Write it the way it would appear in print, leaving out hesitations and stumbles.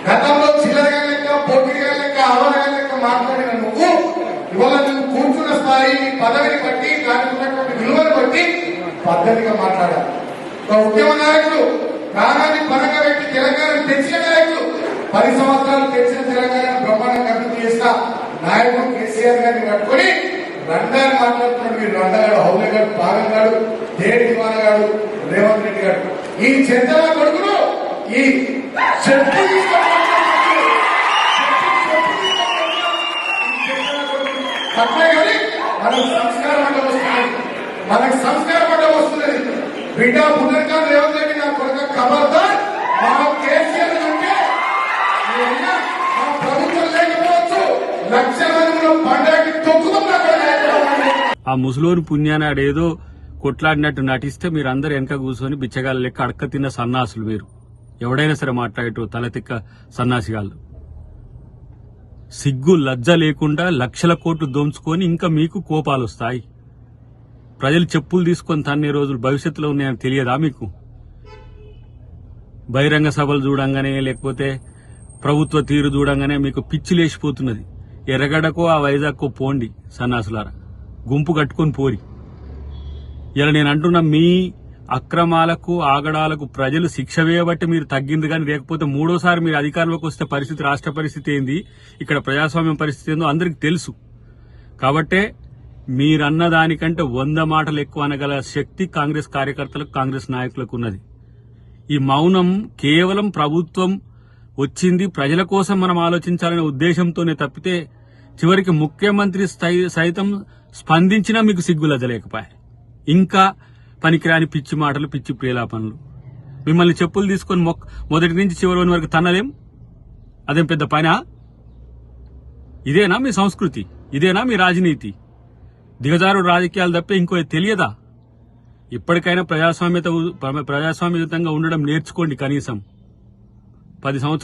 గతంలో చిల్లరగా లెక్క పోటీగా లెక్క అవరగా లెక్క మాట్లాడిన నువ్వు ఇవాళ నువ్వు కూర్చున్న స్థాయి పదవిని బట్టి దానికి ఉన్నటువంటి విలువను బట్టి పద్ధతిగా మాట్లాడాలి. ఒక ఉద్యమ నాయకుడు ప్రాణాన్ని పరంగా పెట్టి తెలంగాణ తెచ్చిన నాయకుడు 10 సంవత్సరాలు తెచ్చిన తెలంగాణ బ్రహ్మాండంగా అభివృద్ధి చేసిన నాయకుడు కేసీఆర్ గారిని పట్టుకుని రంగాన్ని మాట్లాడుతున్నాడు. మీరు రండగాడు, హౌలగాడు, పాగంగాడు, దేడి దివానగాడు, రేవంత్ రెడ్డి గారు ఈ చెంతల కొడుకును ఈ తప్పే కానీ మనకు సంస్కారం అంటే వస్తుంది. మనకు సంస్కారం అంటే వస్తున్నది. బిడ్డ పునర్కాలు రేవంత్ రెడ్డి నా కొడుకు ఖబర్దార్ మా కేసీఆర్ అంటే మా ప్రభుత్వం లేకపోవచ్చు, లక్షల మంది పండగకి తొక్కుతున్నా. ఆ ముసలోని పుణ్యాన్ని ఆడేదో కొట్లాడినట్టు నటిస్తే మీరందరూ వెనక కూర్చొని బిచ్చగాళ్ళ లెక్క అడక్క తిన్న సన్నాసులు. మీరు ఎవడైనా సరే మాట్లాడేటో తలతిక్క సన్నాసిగాళ్ళు. సిగ్గు లజ్జ లేకుండా లక్షల కోట్లు దోంచుకొని ఇంకా మీకు కోపాలు వస్తాయి. ప్రజలు చెప్పులు తీసుకొని తన్నే రోజులు భవిష్యత్తులో ఉన్నాయని తెలియదా మీకు? బహిరంగ సభలు చూడంగానే లేకపోతే ప్రభుత్వ తీరు చూడంగానే మీకు పిచ్చి లేచిపోతున్నది. ఎర్రగడ్డకో ఆ వైజాగ్కో పోండి సన్నాసులారా, గుంపు కట్టుకొని పోరి. ఇలా నేను అంటున్నా, మీ అక్రమాలకు ఆగడాలకు ప్రజలు శిక్ష వేయబట్టి మీరు తగ్గింది కానీ, లేకపోతే మూడోసారి మీరు అధికారంలోకి వస్తే పరిస్థితి, రాష్ట్ర పరిస్థితి ఏంది, ఇక్కడ ప్రజాస్వామ్యం పరిస్థితి ఏందో అందరికి తెలుసు. కాబట్టే మీరన్న దానికంటే 100 మాటలు ఎక్కువ అనగల శక్తి కాంగ్రెస్ కార్యకర్తలకు, కాంగ్రెస్ నాయకులకు ఉన్నది. ఈ మౌనం కేవలం ప్రభుత్వం వచ్చింది ప్రజల కోసం మనం ఆలోచించాలనే ఉద్దేశంతోనే తప్పితే చివరికి ముఖ్యమంత్రి సైతం స్పందించినా మీకు సిగ్గులద్దలేకపోయాయి. ఇంకా పనికిరాని పిచ్చి మాటలు, పిచ్చి ప్రేలాపనలు. మిమ్మల్ని చెప్పులు తీసుకొని మొదటి నుంచి చివరి వరకు తన్నలేం. అదేం పెద్ద పనా? ఇదేనా మీ సంస్కృతి? ఇదేనా మీ రాజనీతి? దిగజారు రాజకీయాలు తప్పే ఇంకో తెలియదా? ఇప్పటికైనా ప్రజాస్వామ్యయుతంగా ఉండడం నేర్చుకోండి. కనీసం 10 సంవత్సరాలు